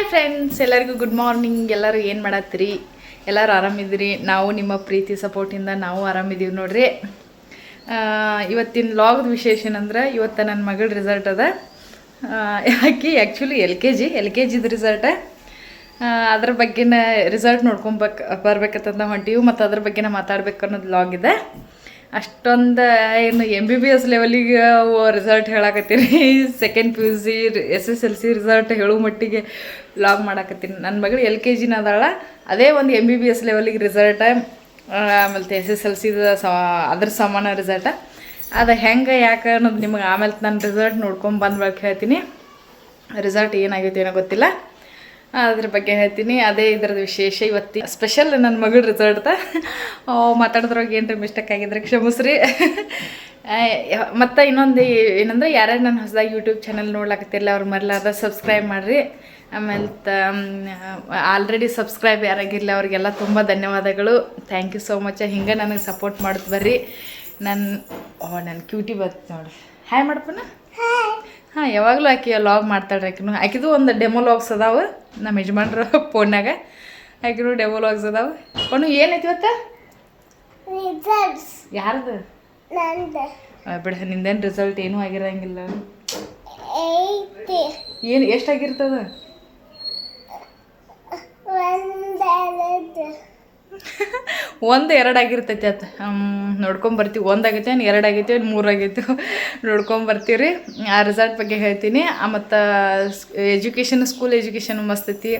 Hi friends, ಎಲ್ಲರಿಗೂ good morning. ಎಲ್ಲರೂ ಏನು ಮಾಡತ್ತೀರಿ? ಎಲ್ಲರೂ ಆರಾಮಿದ್ದೀರಿ? ನಾವು ನಿಮ್ಮ ಪ್ರೀತಿ ಸಪೋರ್ಟಿಂದ ನಾವು ಆರಾಮಿದ್ದೀವಿ ನೋಡ್ರಿ. ಇವತ್ತಿನ ಲಾಗ್ದ ವಿಶೇಷ ಏನಂದ್ರೆ, ಇವತ್ತು ನನ್ನ ಮಗಳ ರಿಸಲ್ಟ್ ಅದ. ಆಕಿ ಆ್ಯಕ್ಚುಲಿ ಎಲ್ ಕೆ ಜಿದು ರಿಸಲ್ಟ. ಅದ್ರ ಬಗ್ಗೆನ ರಿಸಲ್ಟ್ ಬರ್ಬೇಕಂತ ಹೊಂಟೀವಿ ಮತ್ತು ಅದ್ರ ಬಗ್ಗೆನ ಮಾತಾಡ್ಬೇಕು ಅನ್ನೋದು ಲಾಗ್ ಇದೆ. ಅಷ್ಟೊಂದು ಏನು MBBS ಲೆವೆಲಿಗೆ ರಿಸಲ್ಟ್ ಹೇಳಾಕತ್ತೀನಿ. ಸೆಕೆಂಡ್ PUC SSLC ರಿಸಲ್ಟ್ ಹೇಳೋ ಮಟ್ಟಿಗೆ ಲಾಗ್ ಮಾಡಾಕತ್ತೀನಿ. ನನ್ನ ಮಗಳು LKG ಅದಾಳ, ಅದೇ ಒಂದು MBBS ಲೆವೆಲಿಗೆ ರಿಸಲ್ಟ. ಆಮೇಲೆ SSLC ಅದ್ರ ಸಮಾನ ರಿಸಲ್ಟ. ಅದು ಹೆಂಗೆ ಯಾಕೆ ಅನ್ನೋದು ನಿಮಗೆ ಆಮೇಲೆ ನಾನು ರಿಸಲ್ಟ್ ನೋಡ್ಕೊಂಡು ಬಂದು ಬಳಕೆ ಹೇಳ್ತೀನಿ. ರಿಸಲ್ಟ್ ಏನಾಗೈತೆ ಏನೋ ಗೊತ್ತಿಲ್ಲ, ಅದ್ರ ಬಗ್ಗೆ ಹೇಳ್ತೀನಿ. ಅದೇ ಇದ್ರದ್ದು ವಿಶೇಷ. ಇವತ್ತಿ ಸ್ಪೆಷಲ್ ನನ್ನ ಮಗಳ ರಿಸಲ್ಟ್. ಮಾತಾಡಿದ್ರಾಗ ಏನ್ರಿ ಮಿಸ್ಟೇಕ್ ಆಗಿದ್ರೆ ಕ್ಷಮಿಸ್ರಿ. ಮತ್ತು ಇನ್ನೊಂದು ಏನಂದ್ರೆ, ಯಾರ್ಯಾರು ನನ್ನ ಹೊಸದಾಗಿ ಯೂಟ್ಯೂಬ್ ಚಾನಲ್ ನೋಡ್ಲಾಕತ್ತಿರಲ್ಲ ಅವ್ರು ಮರಲಾದ ಸಬ್ಸ್ಕ್ರೈಬ್ ಮಾಡಿರಿ. ಆಮೇಲೆ ಆಲ್ರೆಡಿ ಸಬ್ಸ್ಕ್ರೈಬ್ ಯಾರಾಗಿರಲಿ ಅವ್ರಿಗೆಲ್ಲ ತುಂಬ ಧನ್ಯವಾದಗಳು. Thank you so much. ಹಿಂಗೆ ನನಗೆ ಸಪೋರ್ಟ್ ಮಾಡುತ್ತೆ ಬರ್ರಿ. ನನ್ನ ಕ್ಯೂಟಿ ಬರ್ತದೆ ನೋಡಿ. ಹಾಯ್ ಮಾಡಪ್ಪನ. ಹಾಂ, ಯಾವಾಗಲೂ ಆಕೆ ಲಾಗ್ ಮಾಡ್ತಾಳ್ರಿ. ಆಕಿದು ಒಂದು ಡೆಮೋ ಲಾಗ್ಸ್ ಅದಾವೆ ನಮ್ಮ ಯಜಮಾನ್ರ ಫೋನ್ನಾಗ. ಆಕಿನೂ ಡೆಮೋ ಲಾಗ್ಸ್ ಅದಾವೆ. ಅವನು ಏನೈತಿ ಇವತ್ತು? ಯಾರ್ದು? ಬಿಡ, ನಿಂದೇನು ರಿಸಲ್ಟ್ ಏನೂ ಆಗಿರಂಗಿಲ್ಲ. ಏನು ಎಷ್ಟಾಗಿರ್ತದ? ಒಂದು ಎರಡು ಆಗಿರ್ತೈತಿ. ಅದು ನೋಡ್ಕೊಂಬರ್ತೀವಿ. ಒಂದಾಗೈತೆ, ಎರಡು ಆಗೈತೆ, 3 ಆಗೈತೆ, ನೋಡ್ಕೊಂಬರ್ತೀವಿ ರೀ. ಆ ರಿಸಲ್ಟ್ ಬಗ್ಗೆ ಹೇಳ್ತೀನಿ. ಮತ್ತು ಸ್ಕೂಲ್ ಎಜುಕೇಷನ್ ಮಸ್ತ್ ಐತಿ,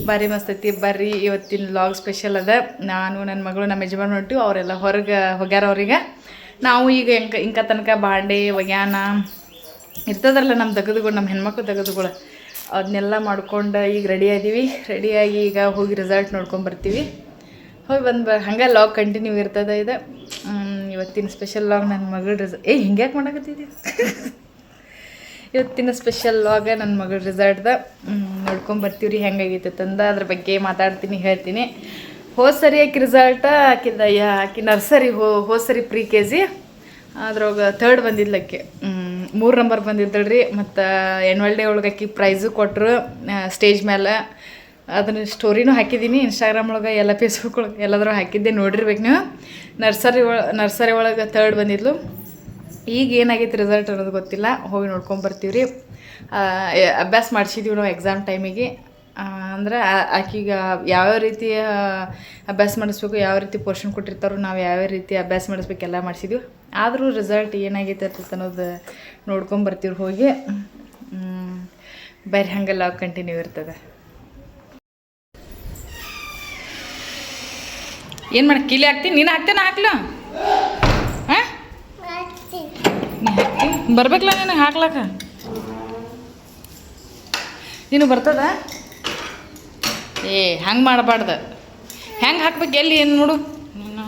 ಭಾರಿ ಮಸ್ತ್ ಐತಿ. ಬರ್ರಿ, ಇವತ್ತಿನ ಲಾಗ್ ಸ್ಪೆಷಲ್ ಅದ. ನಾನು ನನ್ನ ಮಗಳು ನಮ್ಮ ಯಜಮಾನ್ ಹೊಂಟಿವಿ. ಅವರೆಲ್ಲ ಹೊರಗೆ ಹೋಗ್ಯಾರ. ಅವ್ರಿಗೆ ನಾವು ಈಗ ಇಂಕ ತನಕ ಬಾಂಡೆ ಒಗ್ಯಾನ ಇರ್ತದಲ್ಲ ನಮ್ಮ ತೆಗೆದುಗಳು, ನಮ್ಮ ಹೆಣ್ಮಕ್ಳು ತೆಗೆದುಗಳು, ಅದನ್ನೆಲ್ಲ ಮಾಡ್ಕೊಂಡು ಈಗ ರೆಡಿಯಾಗಿ ಈಗ ಹೋಗಿ ರಿಸಲ್ಟ್ ನೋಡ್ಕೊಂಬರ್ತೀವಿ. ಹೋಗಿ ಹಂಗೆ ಲಾಗ್ ಕಂಟಿನ್ಯೂ ಇರ್ತದೆ. ಇದು ಇವತ್ತಿನ ಸ್ಪೆಷಲ್ ಲಾಗ್ ನನ್ನ ಮಗಳ ರಿಸಲ್ಟ್. ಹಿಂಗ್ಯಾಕೆ ಮಾಡಕತ್ತಿದ್ದೆ? ಇವತ್ತಿನ ಸ್ಪೆಷಲ್ ಲಾಗ ನನ್ನ ಮಗಳ ರಿಸಲ್ಟ್ದ ನೋಡ್ಕೊಂಬರ್ತೀವಿ ರೀ. ಹೆಂಗಾಗೈತೆ ತಂದ ಅದ್ರ ಬಗ್ಗೆ ಮಾತಾಡ್ತೀನಿ, ಹೇಳ್ತೀನಿ. ಹೋದ ಸರಿ ಆಕಿ ರಿಸಲ್ಟ ಆಕಿ ನರ್ಸರಿ ಹೋದ ಸರಿ ಪ್ರೀ KG ಅದ್ರೊಳಗೆ 3rd ಬಂದಿದ್ಲಕ್ಕೆ, 3 ನಂಬರ್ ಬಂದಿದ್ದಳ್ರಿ. ಮತ್ತು ಆ್ಯನ್ಯುವಲ್ ಡೇ ಒಳಗೆ ಆಕಿ ಪ್ರೈಝು ಕೊಟ್ಟರು ಸ್ಟೇಜ್ ಮೇಲೆ. ಅದನ್ನು ಸ್ಟೋರಿನೂ ಹಾಕಿದ್ದೀನಿ ಇನ್ಸ್ಟಾಗ್ರಾಮ್ ಒಳಗೆ, ಎಲ್ಲ ಫೇಸ್ಬುಕ್ ಒಳಗೆ, ಎಲ್ಲಾದರೂ ಹಾಕಿದ್ದೆ, ನೋಡಿರ್ಬೇಕು ನೀವು. ನರ್ಸರಿ ಒಳಗೆ 3rd ಬಂದಿದ್ಲು. ಈಗ ಏನಾಗೈತೆ ರಿಸಲ್ಟ್ ಅನ್ನೋದು ಗೊತ್ತಿಲ್ಲ, ಹೋಗಿ ನೋಡ್ಕೊಂಬರ್ತೀವಿ ರೀ. ಅಭ್ಯಾಸ ಮಾಡಿಸಿದ್ದೀವಿ ನಾವು ಎಕ್ಸಾಮ್ ಟೈಮಿಗೆ. ಅಂದ್ರೆ ಆಕಿಗೆ ಯಾವ್ಯಾವ ರೀತಿ ಅಭ್ಯಾಸ ಮಾಡಿಸ್ಬೇಕು, ಯಾವ ರೀತಿ ಪೋರ್ಷನ್ ಕೊಟ್ಟಿರ್ತಾರೋ, ನಾವು ಯಾವ್ಯಾವ ರೀತಿ ಅಭ್ಯಾಸ ಮಾಡಿಸ್ಬೇಕು ಎಲ್ಲ ಮಾಡಿಸಿದ್ವಿ. ಆದರೂ ರಿಸಲ್ಟ್ ಏನಾಗೈತೆ ಅನ್ನೋದು ನೋಡ್ಕೊಂಬರ್ತೀವಿ ಹೋಗಿ. ಬೇರೆ ಹಂಗೆಲ್ಲ ಕಂಟಿನ್ಯೂ ಇರ್ತದೆ. ಏನು ಮಾಡಿ ಕೀಲಿ ಹಾಕ್ತೀನಿ? ನೀನು ಹಾಕ್ತೇನೆ? ಹಾಕ್ಲ? ಹಾಂ, ನೀ ಹಾಕ್ತೀನಿ. ಬರ್ಬೇಕಲ್ಲ ನೀನು ಹಾಕ್ಲಕ್ಕ? ನೀನು ಬರ್ತದ? ಹಂಗೆ ಮಾಡಬಾರ್ದು. ಹೆಂಗೆ ಹಾಕ್ಬೇಕು? ಎಲ್ಲಿ ಏನು ನೋಡು ನೀನು.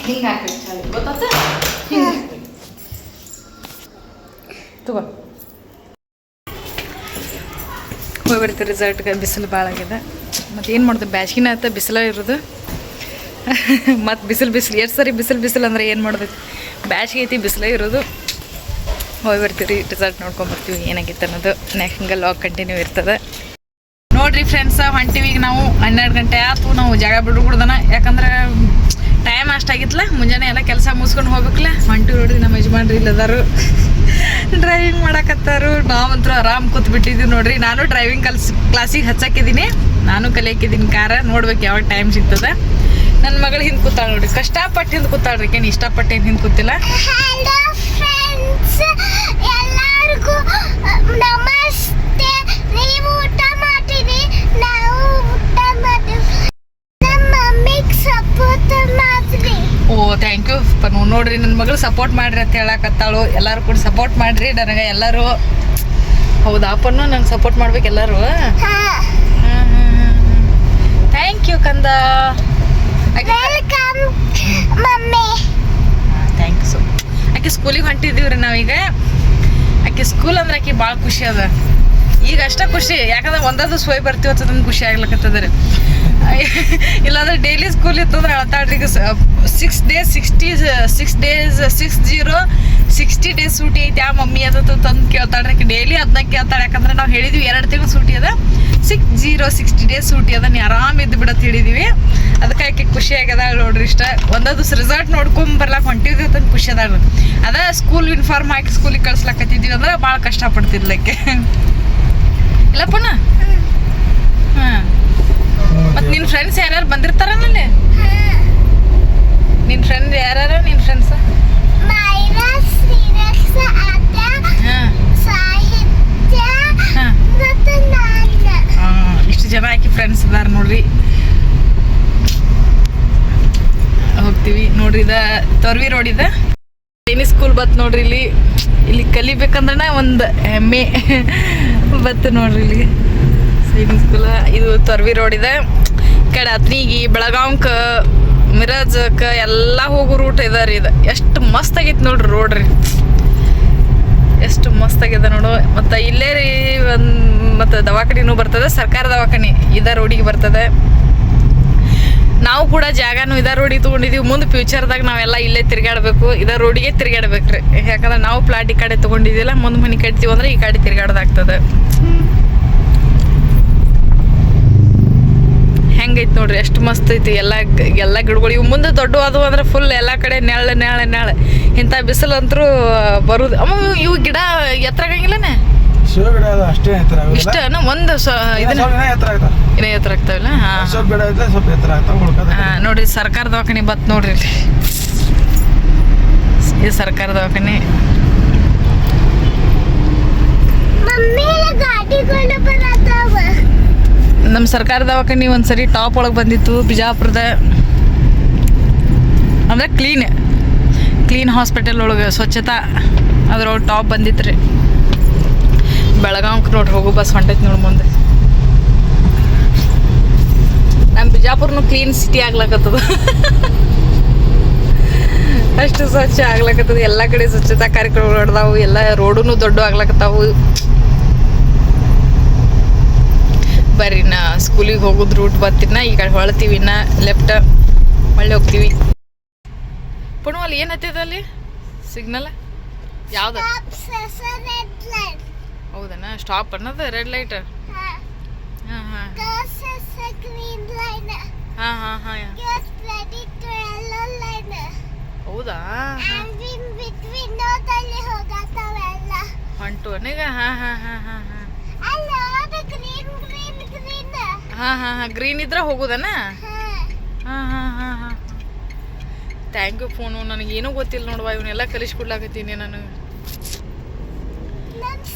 ಹಿಂಗೆ ಹಾಕ್ಬೇಕು ಚಾಲು, ಗೊತ್ತಾತ? ಹಿಂಗೆ ಹಾಕ್ಬೇಕು. ತಗೋ, ಹೋಗ್ಬಿಡ್ತೀವಿ ರಿಸಲ್ಟ್ಗೆ. ಬಿಸಿಲು ಭಾಳ ಆಗಿದೆ. ಮತ್ತು ಏನು ಮಾಡೋದು, ಬ್ಯಾಸ್ಗಿನ ಆಯ್ತು, ಬಿಸಿಲ ಇರೋದು. ಮತ್ತು ಬಿಸಿಲು ಎಷ್ಟು ಸರಿ ಬಿಸಿಲು ಅಂದ್ರೆ ಏನು ಮಾಡೋದು? ಬ್ಯಾಸ್ಗೆ ಐತಿ, ಬಿಸಿಲೇ ಇರೋದು. ಹೋಗ್ಬಿಡ್ತೀವಿ, ರಿಸಲ್ಟ್ ನೋಡ್ಕೊಂಬರ್ತೀವಿ ಏನಾಗಿತ್ತು ಅನ್ನೋದು. ನೆಕ್ಸ್ಟ್ ಹಿಂಗೆ ಲಾಗ್ ಕಂಟಿನ್ಯೂ ಇರ್ತದೆ ನೋಡಿರಿ ಫ್ರೆಂಡ್ಸ. ಹೊಂಟಿವಿ ಈಗ ನಾವು. 12 ಗಂಟೆ ಆಯ್ತು, ನಾವು ಜಾಗ ಬಿಡ್ಬಿಡ್ದನ. ಯಾಕಂದ್ರೆ ಟೈಮ್ ಅಷ್ಟಾಗಿತ್ತಲ್ಲ, ಮುಂಜಾನೆ ಎಲ್ಲ ಕೆಲಸ ಮುಗಿಸ್ಕೊಂಡು ಹೋಗ್ಬೇಕಲ್ಲ. ಹೊಂಟಿವಿ ನೋಡ್ರಿ. ನಮ್ಮ ಯಜಮಾನ್ರಿ ಇಲ್ಲದಾರು ಡ್ರೈವಿಂಗ್ ಮಾಡಕತ್ತಾರು. ನಾವಂತೂ ಆರಾಮ್ ಕೂತ್ಬಿಟ್ಟಿದ್ದೀವಿ ನೋಡ್ರಿ. ನಾನು ಡ್ರೈವಿಂಗ್ ಕ್ಲಾಸಿಗೆ ಹಚ್ಚಾಕಿದ್ದೀನಿ, ನಾನು ಕಲಿಯಾಕಿದ್ದೀನಿ ಕಾರ. ನೋಡ್ಬೇಕು ಯಾವಾಗ ಟೈಮ್ ಸಿಗ್ತದೆ. ನನ್ನ ಮಗಳು ಹಿಂದೆ ಕೂತಾಳ ನೋಡ್ರಿ, ಕಷ್ಟಪಟ್ಟು ಹಿಂದೆ ಕೂತಾಳ್ರಿ. ಏನು ಇಷ್ಟಪಟ್ಟು ಏನು ಹಿಂದೆ ಕೂತಿಲ್ಲ. ಓ, ಥ್ಯಾಂಕ್ ಯು. ನೋಡ್ರಿ, ನನ್ನ ಮಗಳು ಸಪೋರ್ಟ್ ಮಾಡ್ರಿ ಅಂತ ಹೇಳಕತ್ತಾಳು. ಎಲ್ಲರೂ ಕೂಡ ಸಪೋರ್ಟ್ ಮಾಡ್ರಿ ನನಗೆ. ಎಲ್ಲರೂ ಹೌದಾ ಅಪ್ಪನು ನಂಗೆ ಸಪೋರ್ಟ್ ಮಾಡ್ಬೇಕು ಎಲ್ಲರೂ. ಥ್ಯಾಂಕ್ ಯು ಕಂದ. Thank you. ಆಕೆ ಸ್ಕೂಲಿಗೆ ಹೊಂಟಿದ್ದೀವಿ ರೀ ನಾವೀಗ. ಆಕೆ ಸ್ಕೂಲ್ ಅಂದ್ರೆ ಆಕೆ ಭಾಳ ಖುಷಿ ಅದ. ಈಗ ಅಷ್ಟ ಖುಷಿ, ಯಾಕಂದ್ರೆ ಒಂದಾದ್ರು ಸೋಯ್ ಬರ್ತೀವಿ ಅಂತ ನಮ್ಗೆ ಖುಷಿ ಆಗ್ಲಕತ್ತದ್ರಿ. ಇಲ್ಲಾಂದ್ರೆ ಡೈಲಿ ಸ್ಕೂಲ್ ಇತ್ತಂದ್ರೆ ಅಳ್ತಾಡ್ರಿ. 60 ಡೇಸ್ ಸೂಟಿ ಐತಿ ಆ ಮಮ್ಮಿ ಅದ ತಂದು ಕೇಳ್ತಾಳ್ರಿ. ಡೈಲಿ ಅದನ್ನ ಕೇಳ್ತಾಳೆ, ಯಾಕಂದ್ರೆ ನಾವು ಹೇಳಿದ್ವಿ 2 ತಿಂಗಳು ಸೂಟಿ ಅದ, 60 ಡೇಸ್ ಸೂಟಿ ಅದ, ನೀ ಆರಾಮ ಇದ್ದು ಬಿಡತ್ ಹೇಳಿದೀವಿ. ಅದಕ್ಕೆ ಆಕೆ ಖುಷಿ ಆಗ್ಯದ ನೋಡ್ರಿ. ಇಷ್ಟ ಒಂದದು ರಿಸಾರ್ಟ್ ನೋಡ್ಕೊಂಡ್ ಬರ್ಲಾಕ್ ಹೊಂಟಿದ್ವಿ ಅಂತ ಖುಷಿ ಅದಾಳ್ರಿ. ಅದ ಸ್ಕೂಲ್ ಯೂನಿಫಾರ್ಮ್ ಹಾಕಿ ಸ್ಕೂಲಿಗೆ ಕಳ್ಸ್ಲಾಕತ್ತಿದ್ವಿ ಅಂದ್ರೆ ಭಾಳ ಕಷ್ಟಪಡ್ತಿದ್ಲಕ್ಕೆ ಇಲ್ಲಪ್ಪನ. ಹಾಂ, ಮತ್ತು ನಿನ್ನ ಫ್ರೆಂಡ್ಸ್ ಯಾರ್ಯಾರು ಬಂದಿರ್ತಾರಲ್ಲಿ? ನಿನ್ನ ಫ್ರೆಂಡ್ ಯಾರ್ಯಾರ? ನಿನ್ನ ಫ್ರೆಂಡ್ಸ ಇಷ್ಟು ಜನ ಆಕಿ ಫ್ರೆಂಡ್ಸ್ ಅದಾರ ನೋಡ್ರಿ. ಹೋಗ್ತೀವಿ ನೋಡ್ರಿ. ತೊರ್ವಿ ರೋಡ್ ಇದೆ. ಸೈನಿಕ್ ಸ್ಕೂಲ್ ಬತ್ ನೋಡ್ರಿ. ಇಲ್ಲಿ ಕಲಿಬೇಕಂದ್ರೆ ಒಂದು ಹೆಮ್ಮೆ ಬತ್ತು ನೋಡ್ರಿ. ಇಲ್ಲಿ ಸೈನಿಕ್ ಸ್ಕೂಲ್ ಇದು ತೊರ್ವಿ ರೋಡ್ ಇದೆ. ಕಡೆ ಹತ್ನಿಗಿ ಬೆಳಗಾವ್ಕ ಮಿರಾಜಕ್ಕ ಎಲ್ಲ ಹೋಗೋ ರೂಟ್ ಇದಾರೆ. ಇದು ಎಷ್ಟು ಮಸ್ತ್ ಆಗೈತೆ ನೋಡ್ರಿ ರೋಡ್ ರೀ, ಎಷ್ಟು ಮಸ್ತ್ ಆಗಿದೆ ನೋಡು. ಮತ್ತು ಇಲ್ಲೇ ರೀ ಮತ್ತು ದವಾಖಾನಿನೂ ಬರ್ತದೆ, ಸರ್ಕಾರ ದವಾಖಾನೆ ಇದ ರೋಡಿಗೆ ಬರ್ತದೆ. ನಾವು ಕೂಡ ಜಾಗನೂ ಇದ ರೋಡಿಗೆ ತೊಗೊಂಡಿದ್ದೀವಿ. ಮುಂದೆ ಫ್ಯೂಚರ್ದಾಗ ನಾವೆಲ್ಲ ಇಲ್ಲೇ ತಿರ್ಗಾಡಬೇಕು, ಇದ ರೋಡಿಗೆ ತಿರ್ಗಾಡ್ಬೇಕ್ರಿ. ಯಾಕಂದ್ರೆ ನಾವು ಪ್ಲಾಟ್ ಈ ಕಡೆ ತೊಗೊಂಡಿದ್ದಿಲ್ಲ, ಮುಂದೆ ಮನೆ ಕಟ್ತೀವಿ ಅಂದ್ರೆ ಈ ಕಡೆ ತಿರ್ಗಾಡೋದಾಗ್ತದೆ. ಹೆಂಗೈತೆ ನೋಡ್ರಿ, ಎಷ್ಟು ಮಸ್ತ್ ಐತಿ. ಎಲ್ಲ ಗಿಡಗಳು ಇವು ಮುಂದೆ ದೊಡ್ಡ ಅದು ಅಂದ್ರೆ ಫುಲ್ ಎಲ್ಲ ಕಡೆ ನೆಳ. ಇಂಥ ಬಿಸಿಲಂತರೂ ಬರುದು. ಇವು ಗಿಡ ಎತ್ತರ ಆಗಂಗಿಲ್ಲನೇ ಇಷ್ಟ ಒಂದು ಇನ್ನೇ ಎತ್ತರ ಆಗ್ತಾವಿಲ್ಲ. ಹಾಂ ನೋಡ್ರಿ, ಸರ್ಕಾರ ದವಾಖಾನೆ ಬತ್ ನೋಡ್ರಿ. ಇಲ್ಲಿ ಇದು ಸರ್ಕಾರ ದವಾಖಾನೆ. ನಮ್ಮ ಸರ್ಕಾರ ದವಾಖಾನೆ ಒಂದ್ಸರಿ ಟಾಪ್ ಒಳಗೆ ಬಂದಿತ್ತು ಬಿಜಾಪುರದ. ಅಂದ್ರೆ ಕ್ಲೀನ್ ಹಾಸ್ಪಿಟಲ್ ಒಳಗೆ ಸ್ವಚ್ಛತಾ ಅದ್ರೊಳಗೆ ಟಾಪ್ ಬಂದಿತ್ತು ರೀ. ಬೆಳಗಾವ್ಗೆ ನೋಡ್ರಿ ಹೋಗೋ ಬಸ್ ಹೊಂಟೈತಿ ನೋಡಿ ಮುಂದೆ. ನಮ್ಮ ಬಿಜಾಪುರನು ಕ್ಲೀನ್ ಸಿಟಿ ಆಗ್ಲಕತ್ತದ. ಅಷ್ಟು ಸ್ವಚ್ಛ ಆಗ್ಲಕತ್ತದ. ಎಲ್ಲ ಕಡೆ ಸ್ವಚ್ಛತಾ ಕಾರ್ಯಕ್ರಮಗಳು ನಡೆದಾವು. ಎಲ್ಲ ರೋಡೂ ದೊಡ್ಡ ಆಗ್ಲಕತ್ತಾವು. ಬರ್ರಿ, ನಾ ಸ್ಕೂಲಿಗೆ ಹೋಗೋದು ರೂಟ್ ಬರ್ತೀನ. ಈ ಕಡೆ ಹೊಳ್ತೀವಿ, ಇನ್ನ ಲೆಫ್ಟ್ ಹೊಳ್ಳಿ ಹೋಗ್ತೀವಿ. ಪುಣು ಅಲ್ಲಿ ಏನು ಹತ್ತಿದ ಅಲ್ಲಿ ಸಿಗ್ನಲ್ ಯಾವ್ದು? ಹೌದನಾ? ಸ್ಟಾಪ್ ಅನ್ನೋದು ರೆಡ್ ಲೈಟ್. ಹಾಂ ಹಾಂ ಹಾಂ ಹಾಂ ಹಾಂ ಹೌದಾ? ಹೊಂಟು ಈಗ. ಹಾಂ ಹಾಂ ಹಾಂ ಹಾಂ ಹಾಂ ಹಾಂ ಗ್ರೀನ್ ಇದ್ರೆ ಹೋಗೋದನಾ? ಹಾಂ ಹಾಂ ಹಾಂ ಹಾಂ ಥ್ಯಾಂಕ್ ಯು ಫೋನು. ನನಗೇನೂ ಗೊತ್ತಿಲ್ಲ ನೋಡುವ, ಇವನ್ನೆಲ್ಲ ಕಲಿಸ್ಕೊಡ್ಲಾಕತ್ತೀನಿ ನಾನು.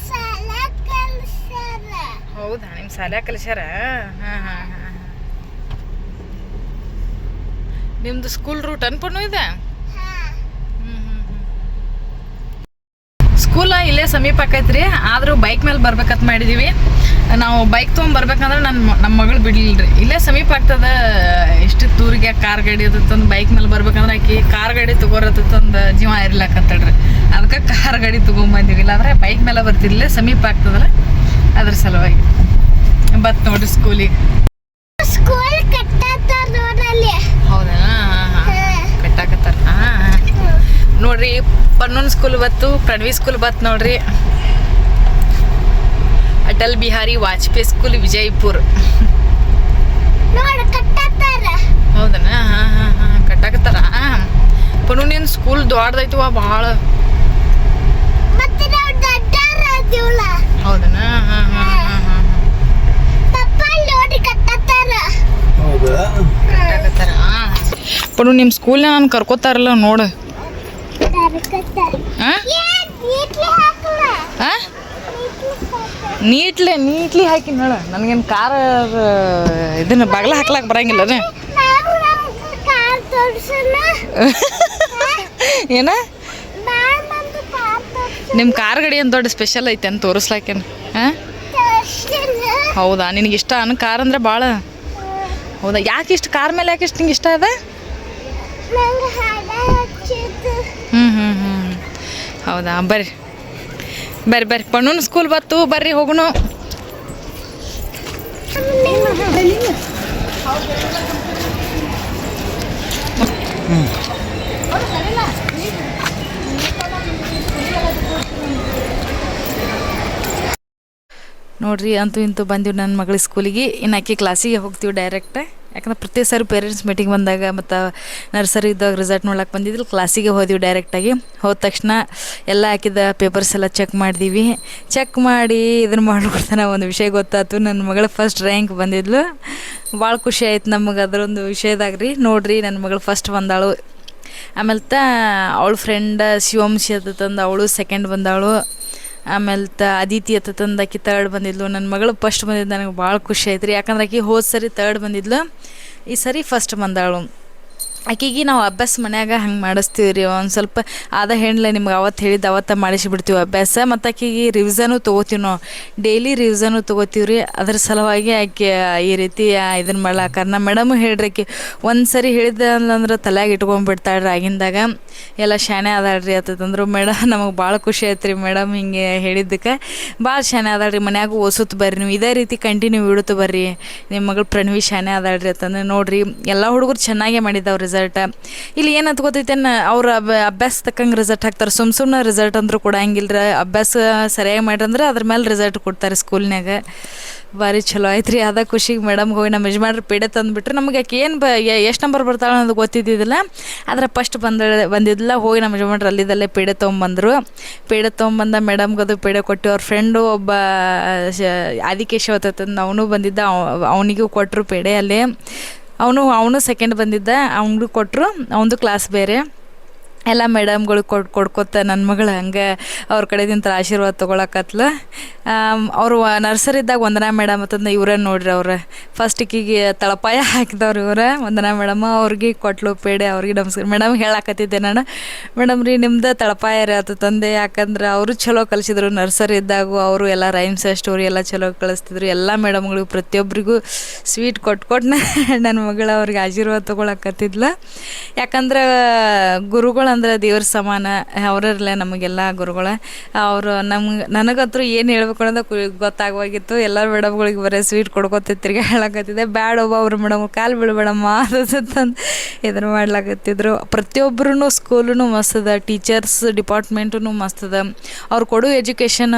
ಹೌದಾ? ನಿಮ್ಮ ಶಾಲ್ಯಾಗ ಕಲಿಸ್ಯಾರ? ಹಾಂ ಹಾಂ ಹಾಂ ನಿಮ್ದು ಸ್ಕೂಲ್ ರೂಟ್ ಅನ್ಪಣ್ಣು ಇದೆ? ಸ್ಕೂಲ ಇಲ್ಲೇ ಸಮೀಪ ಆಕೈತ್ರಿ. ಆದರೂ ಬೈಕ್ ಮೇಲೆ ಬರ್ಬೇಕಂತ ಮಾಡಿದೀವಿ ನಾವು. ಬೈಕ್ ತೊಗೊಂಬರ್ಬೇಕಂದ್ರೆ ನಮ್ಮ ಮಗಳು ಬಿಡ್ಲಿಲ್ರಿ. ಇಲ್ಲೇ ಸಮೀಪ ಆಗ್ತದೆ, ಎಷ್ಟು ದೂರಿಗೆ ಕಾರ್ ಗಾಡಿ ಅದಂತಂದು ಬೈಕ್ ಮೇಲೆ ಬರ್ಬೇಕಂದ್ರೆ ಆಕಿ ಕಾರ್ ಗಾಡಿ ತೊಗೊರತ್ತಂದು ಜೀವ ಇರ್ಲಾಕತ್ತಳ್ರಿ. ಅದಕ್ಕೆ ಕಾರ್ ಗಾಡಿ ತೊಗೊಂಬಂದಿವಿ. ಇಲ್ಲಾಂದ್ರೆ ಬೈಕ್ ಮೇಲೆ ಬರ್ತಿರ್ಲಿಲ್ಲ, ಸಮೀಪ ಆಗ್ತದಲ್ಲ ಅದ್ರ ಸಲುವಾಗಿ ಬತ್ ನೋಡ್ರಿ ಸ್ಕೂಲಿಗೆ. ಹೌದಾ? ಕಟ್ಟಾಕತ್ತಾರ. ನೋಡ್ರಿ, ಪನ್ನೂನ್ ಸ್ಕೂಲ್ ಬತ್ತು, ಪ್ರಣವಿ ಸ್ಕೂಲ್ ಬತ್ ನೋಡ್ರಿ. ಅಟಲ್ ಬಿಹಾರಿ ವಾಜಪೇಯಿ ಸ್ಕೂಲ್ ವಿಜಯಪುರ. ಹೌದನ? ಹಾಂ ಹಾಂ ಹಾಂ ಕಟ್ಟಾಕತ್ತಾರ. ಪನ್ನು ನಿನ್ನ ಸ್ಕೂಲ್ ದೊಡ್ಡದೈತವ ಭಾಳ. ಹೌದನ? ಹಾಂ ಹಾಂ ಹಾಂ ಹಾಂ ಕಟ್ಟಾಕತ್ತಾರ. ಪನ್ನು ನಿಮ್ಮ ಸ್ಕೂಲ್ನ ನಾನು ಕರ್ಕೋತಾರಲ್ಲ ನೋಡು. ನೀಟ್ಲಿ ಹಾಕಿ ನೋಡ. ನನಗೇನು ಕಾರ್ ಇದನ್ನ ಬಾಗ್ಲ ಹಾಕ್ಲಾಕ ಬರಂಗಿಲ್ಲ. ಏನ ನಿಮ್ಮ ಕಾರ್ ಗಾಡಿ ಅಂತ ದೊಡ್ಡ ಸ್ಪೆಷಲ್ ಐತೆ ಅಂತ ತೋರಿಸ್ಲಾಕೇನು? ಹಾಂ ಹೌದಾ? ನಿನಗೆ ಇಷ್ಟ ಅನ್ನ ಕಾರ್ ಅಂದ್ರೆ ಭಾಳ? ಹೌದಾ? ಯಾಕೆ ಇಷ್ಟು ಕಾರ್ ಮೇಲೆ ಯಾಕೆ ಇಷ್ಟು ನಿಂಗೆ ಇಷ್ಟ ಅದ? ಹೌದಾ? ಬರ್ರಿ ಪಣ್ಣನ ಸ್ಕೂಲ್ ಬತ್ತು, ಬರ್ರಿ ಹೋಗುನು. ನೋಡ್ರಿ ಅಂತೂ ಇಂತೂ ಬಂದೀವಿ ನನ್ನ ಮಗಳ ಸ್ಕೂಲಿಗೆ. ಇನ್ನು ಆಕೆ ಕ್ಲಾಸಿಗೆ ಹೋಗ್ತೀವಿ ಡೈರೆಕ್ಟ್. ಯಾಕಂದ್ರೆ ಪ್ರತಿ ಸಾರಿ ಪೇರೆಂಟ್ಸ್ ಮೀಟಿಂಗ್ ಬಂದಾಗ ಮತ್ತು ನರ್ಸರಿ ಇದ್ದಾಗ ರಿಸಲ್ಟ್ ನೋಡಕ್ಕೆ ಬಂದಿದ್ರು, ಕ್ಲಾಸಿಗೆ ಹೋದಿವಿ ಡೈರೆಕ್ಟಾಗಿ. ಹೋದ ತಕ್ಷಣ ಎಲ್ಲ ಹಾಕಿದ ಪೇಪರ್ಸ್ ಎಲ್ಲ ಚೆಕ್ ಮಾಡಿದೀವಿ. ಚೆಕ್ ಮಾಡಿ ಇದನ್ನು ಮಾಡ್ಕೊಡ್ತಾನೆ ಒಂದು ವಿಷಯ ಗೊತ್ತಾಯ್ತು. ನನ್ನ ಮಗಳು ಫಸ್ಟ್ ರ್ಯಾಂಕ್ ಬಂದಿದ್ಲು. ಭಾಳ ಖುಷಿ ಆಯ್ತು ನಮಗೆ ಅದರೊಂದು ವಿಷಯದಾಗ ರೀ. ನೋಡಿರಿ ನನ್ನ ಮಗಳು ಫಸ್ಟ್ ಬಂದಾಳು. ಆಮೇಲೆ ಅವಳ ಫ್ರೆಂಡ್ ಶಿವಂಶಿ ತಂದು ಅವಳು ಸೆಕೆಂಡ್ ಬಂದಾಳು. ಆಮೇಲೆ ಅದಿತಿ ತಂದು ಆಕಿ ತರ್ಡ್ ಬಂದಿದ್ಲು. ನನ್ನ ಮಗಳು ಫಸ್ಟ್ ಬಂದಿದ್ದು ನನಗೆ ಭಾಳ ಖುಷಿ ಆಯ್ತು ರೀ. ಯಾಕಂದ್ರೆ ಆಕಿ ಹೋದ ಸರಿ ತರ್ಡ್ ಬಂದಿದ್ಲು, ಈ ಸರಿ ಫಸ್ಟ್ ಬಂದಾಳು. ಆಕೆಗೆ ನಾವು ಅಭ್ಯಾಸ ಮನ್ಯಾಗ ಹಂಗೆ ಮಾಡಿಸ್ತೀವಿ ರೀ. ಒಂದು ಸ್ವಲ್ಪ ಆದ ಹೆಣ್ಲೆ ನಿಮ್ಗೆ ಅವತ್ತು ಹೇಳಿದ್ದು ಅವತ್ತು ಮಾಡಿಸಿಬಿಡ್ತೀವಿ ಅಭ್ಯಾಸ. ಮತ್ತು ಆಕೆಗೆ ರಿವಿಸನು ತೊಗೋತೀವಿ ನಾವು, ಡೈಲಿ ರಿವಿಸನು ತೊಗೋತೀವಿ ರೀ. ಅದ್ರ ಸಲುವಾಗಿ ಆಕೆ ಈ ರೀತಿ ಇದನ್ನು ಮಾಡ್ಲಾಕ ನಮ್ಮ ಮೇಡಮು ಹೇಳ್ರಿ, ಆಕೆ ಒಂದು ಸರಿ ಹೇಳಿದ್ದೆ ಅಂದ್ರೆ ತಲೆಯಾಗ ಇಟ್ಕೊಂಡ್ಬಿಡ್ತಾಳ್ರಿ. ಆಗಿಂದಾಗ ಎಲ್ಲ ಶಾಣೆ ಅದಾಳ್ರಿ ಅಂತಂದ್ರು. ಮೇಡಮ್ ನಮಗೆ ಭಾಳ ಖುಷಿ ಆಯ್ತು ರೀ ಮೇಡಮ್ ಹಿಂಗೆ ಹೇಳಿದ್ದಕ್ಕೆ. ಭಾಳ ಶಾಣೆ ಅದಾಳ್ರಿ, ಮನ್ಯಾಗೂ ಓಸುತ್ತು ಬರ್ರಿ ನೀವು, ಇದೇ ರೀತಿ ಕಂಟಿನ್ಯೂ ಇಡುತ್ತು ಬರ್ರಿ, ನಿಮ್ಮ ಮಗಳು ಪ್ರಣವಿ ಶಾಣೆ ಅದಾಳ್ರಿ ಅಂತಂದ್ರೆ. ನೋಡಿರಿ ಎಲ್ಲ ಹುಡುಗರು ಚೆನ್ನಾಗೇ ಮಾಡಿದ್ದಾವೆ ರಿಸಲ್ಟ್. ಇಲ್ಲಿ ಏನು ಅಂತ ಗೊತ್ತೈತೇನು, ಅವ್ರ ಅಭ್ಯಾಸ ತಕ್ಕಂಗೆ ರಿಸಲ್ಟ್ ಹಾಕ್ತಾರೆ. ಸುಮ್ಮನೆ ರಿಸಲ್ಟ್ ಅಂದರೂ ಕೂಡ ಹಂಗಿಲ್ರ. ಅಭ್ಯಾಸ ಸರಿಯಾಗಿ ಮಾಡ್ರಂದ್ರೆ ಅದ್ರ ಮೇಲೆ ರಿಸಲ್ಟ್ ಕೊಡ್ತಾರೆ ಸ್ಕೂಲ್ನಾಗ. ಭಾರಿ ಚಲೋ ಆಯ್ತು ರೀ. ಅದ ಖುಷಿಗೆ ಮೇಡಮ್ಗೆ ಹೋಗಿ ನಮ್ಮ ಯಜಮಾನ್ರು ಪೇಡೆ ತಂದುಬಿಟ್ರೆ. ನಮಗೆ ಆಕೆ ಏನು ಎಷ್ಟು ನಂಬರ್ ಬರ್ತಾಳೆ ಅನ್ನೋದು ಗೊತ್ತಿದ್ದಿದ್ದಿಲ್ಲ. ಆದರೆ ಫಸ್ಟ್ ಬಂದಿದ್ದಿಲ್ಲ. ಹೋಗಿ ನಮ್ಮ ಯಜಮಾನ್ರು ಅಲ್ಲಿದ್ದಲ್ಲೇ ಪೇಡೆ ತೊಗೊಂಬಂದರು. ಪೇಡೆ ತೊಗೊಂಬಂದ ಮೇಡಮ್ಗೆ ಅದು ಪೇಡೆ ಕೊಟ್ಟು, ಅವ್ರ ಫ್ರೆಂಡು ಒಬ್ಬ ಆದಿಕೇಶವ ತಂದು ಅವನು ಬಂದಿದ್ದ, ಅವನಿಗೂ ಕೊಟ್ಟರು ಪೇಡೆ ಅಲ್ಲೇ. ಅವನು ಸೆಕೆಂಡ್ ಬಂದಿದ್ದ, ಅವನಿಗೂ ಕೊಟ್ಟರು. ಅವನದು ಕ್ಲಾಸ್ ಬೇರೆ. ಎಲ್ಲ ಮೇಡಮ್ಗಳು ಕೊಡ್ಕೊತ ನನ್ನ ಮಗಳು ಹಂಗೆ ಅವ್ರ ಕಡೆದಿಂದ ಆಶೀರ್ವಾದ ತೊಗೊಳಕತ್ಲು. ಅವರು ನರ್ಸರಿದ್ದಾಗ ವಂದನಾ ಮೇಡಮ್ ಅಂತಂದು ಇವರೇ ನೋಡ್ರಿ. ಅವ್ರು ಫಸ್ಟ್ ಈಕಿಗೆ ತಳಪಾಯ ಹಾಕಿದವ್ರು ಇವರ ವಂದನಾ ಮೇಡಮ್. ಅವ್ರಿಗೆ ಕೊಟ್ಲು ಪೇಡೆ. ಅವ್ರಿಗೆ ನಮಸ್ಕಾರ ಮೇಡಮ್ ಹೇಳಕತ್ತಿದ್ದೆ ನಾನು. ಮೇಡಮ್ ರೀ ನಿಮ್ದು ತಳಪಾಯ ರೀ ಅಂತ ತಂದೆ. ಯಾಕಂದ್ರೆ ಅವರು ಚಲೋ ಕಲಿಸಿದ್ರು ನರ್ಸರಿ ಇದ್ದಾಗ. ಅವರು ಎಲ್ಲ ರೈಮ್ಸ್ ಸ್ಟೋರಿ ಎಲ್ಲ ಚಲೋ ಕಲಿಸ್ತಿದ್ರು. ಎಲ್ಲ ಮೇಡಮ್ಗಳಿಗೂ ಪ್ರತಿಯೊಬ್ಬರಿಗೂ ಸ್ವೀಟ್ ಕೊಟ್ಟು ನನ್ನ ಮಗಳು ಅವ್ರಿಗೆ ಆಶೀರ್ವಾದ ತೊಗೊಳಕತ್ತಿದ್ಲು. ಯಾಕಂದ್ರೆ ಗುರುಗಳು ಅಂದ್ರೆ ದೇವ್ರ ಸಮಾನ. ಅವರಲ್ಲೇ ನಮಗೆಲ್ಲ ಗುರುಗಳ. ಅವರು ನನಗಂತೂ ಏನು ಹೇಳ್ಬೇಕು ಅನ್ನೋದು ಗೊತ್ತಾಗೋಗಿತ್ತು. ಎಲ್ಲರ ಮೇಡಮ್ಗಳಿಗೆ ಬರೀ ಸ್ವೀಟ್ ಕೊಡ್ಕೊತಿರ್ಗೆ ಹೇಳಕತ್ತಿದ್ದೆ. ಬ್ಯಾಡ ಒಬ್ಬೊಬ್ರು ಮೇಡಮ್ ಕಾಲು ಬೀಳ್ಬೇಡಮ್ಮ ಅಂತಂದು ಇದನ್ನು ಮಾಡ್ಲಾಕತ್ತಿದ್ರು. ಪ್ರತಿಯೊಬ್ಬರೂ ಸ್ಕೂಲು ಮಸ್ತದ, ಟೀಚರ್ಸ್ ಡಿಪಾರ್ಟ್ಮೆಂಟೂ ಮಸ್ತದ. ಅವ್ರು ಕೊಡೋ ಎಜುಕೇಷನ್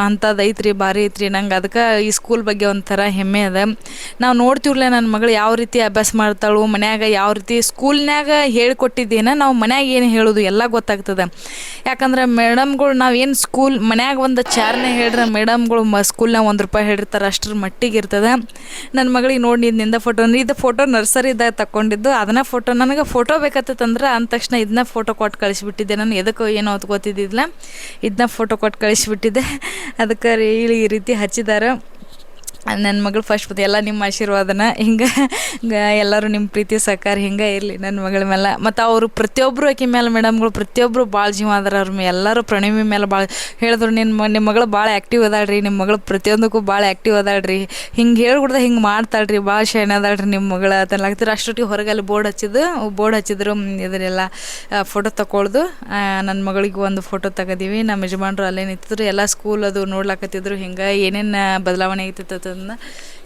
ಅಂಥದ್ದು ಐತ್ರಿ, ಭಾರಿ ಐತ್ರಿ. ನಂಗೆ ಅದಕ್ಕೆ ಈ ಸ್ಕೂಲ್ ಬಗ್ಗೆ ಒಂಥರ ಹೆಮ್ಮೆ ಅದ. ನಾವು ನೋಡ್ತೀವ್ರಲ್ಲ ನನ್ನ ಮಗಳು ಯಾವ ರೀತಿ ಅಭ್ಯಾಸ ಮಾಡ್ತಾಳು, ಮನ್ಯಾಗ ಯಾವ ರೀತಿ ಸ್ಕೂಲ್ನಾಗ ಹೇಳ್ಕೊಟ್ಟಿದ್ದೇನ ನಾವು ಮನ್ಯಾಗ ಏನು ಹೇಳೋದು ಎಲ್ಲ ಗೊತ್ತಾಗ್ತದೆ. ಯಾಕಂದ್ರೆ ಮೇಡಮ್ಗಳು ನಾವೇನು ಸ್ಕೂಲ್ ಮನ್ಯಾಗ ಒಂದು ಚಾರ್ನೇ ಹೇಳ್ರೆ ಮೇಡಮ್ಗಳು ಸ್ಕೂಲ್ನಾಗ ₹1 ಹೇಳಿರ್ತಾರೆ, ಅಷ್ಟರ ಮಟ್ಟಿಗೆ ಇರ್ತದೆ. ನನ್ನ ಮಗಳಿಗೆ ನೋಡಿ ನಿಂದ ಫೋಟೋ, ಇದು ಫೋಟೋ ನರ್ಸರಿದಾಗ ತಗೊಂಡಿದ್ದು. ಅದನ್ನ ಫೋಟೋ ನನಗೆ ಫೋಟೋ ಬೇಕತ್ತಂದ್ರೆ ಅಂದ ತಕ್ಷಣ ಇದನ್ನ ಫೋಟೋ ಕೊಟ್ಟು ಕಳಿಸಿಬಿಟ್ಟಿದ್ದೆ. ನಾನು ಎದಕ್ಕೋ ಏನೋ ಅದು ಗೊತ್ತಿದ್ದಿಲ್ಲ, ಇದನ್ನ ಫೋಟೋ ಕೊಟ್ಟು ಕಳಿಸಿಬಿಟ್ಟಿದ್ದೆ. ಅದಕ್ಕೆ ಈ ರೀತಿ ಹಚ್ಚಿದ್ದಾರೆ. ನನ್ನ ಮಗಳು ಫಸ್ಟ್ ಬಂದು ಎಲ್ಲ ನಿಮ್ಮ ಆಶೀರ್ವಾದನ ಹಿಂಗೆ ಎಲ್ಲರೂ ನಿಮ್ಮ ಪ್ರೀತಿ ಸಹಕಾರ ಹಿಂಗೆ ಇರಲಿ ನನ್ನ ಮಗಳ ಮೇಲೆ. ಮತ್ತು ಅವರು ಪ್ರತಿಯೊಬ್ಬರು ಆಕೆ ಮೇಲೆ ಮೇಡಮ್ಗಳು ಪ್ರತಿಯೊಬ್ಬರು ಭಾಳ ಜೀವ ಅದಾರ ಅವ್ರ ಮೇಲೆ. ಎಲ್ಲರೂ ಪ್ರಣವಿ ಮೇಲೆ ಭಾಳ ಹೇಳಿದ್ರು, ನಿಮ್ಮ ಮಗಳು ಭಾಳ ಆ್ಯಕ್ಟಿವ್ ಅದಾಳ್ರಿ, ನಿಮ್ಮ ಮಗಳು ಪ್ರತಿಯೊಂದಕ್ಕೂ ಭಾಳ ಆ್ಯಕ್ಟಿವ್ ಅದಾಳ್ರಿ, ಹಿಂಗೆ ಹೇಳ್ಕೊಡ್ದೆ ಹಿಂಗೆ ಮಾಡ್ತಾಳ್ರಿ, ಭಾಳ ಶಾಣೆ ಅದಾಳ್ರಿ ನಿಮ್ಮ ಮಗಳು ಅಂತಲಾಗ್ತಿದ್ರು. ಅಷ್ಟೊಟ್ಟಿಗೆ ಹೊರಗೆ ಅಲ್ಲಿ ಬೋರ್ಡ್ ಹಚ್ಚಿದ್ರು ಇದನ್ನೆಲ್ಲ ಫೋಟೋ ತಗೊಳ್ದು. ನನ್ನ ಮಗಳಿಗೆ ಒಂದು ಫೋಟೋ ತೆಗೆದೀವಿ. ನಮ್ಮ ಯಜಮಾನ್ರು ಅಲ್ಲೇ ನಿಂತಿದ್ರು. ಎಲ್ಲ ಸ್ಕೂಲ್ ಅದು ನೋಡ್ಲಾಕತ್ತಿದ್ರು, ಹಿಂಗೆ ಏನೇನು ಬದಲಾವಣೆ ಐತಿತ್ತು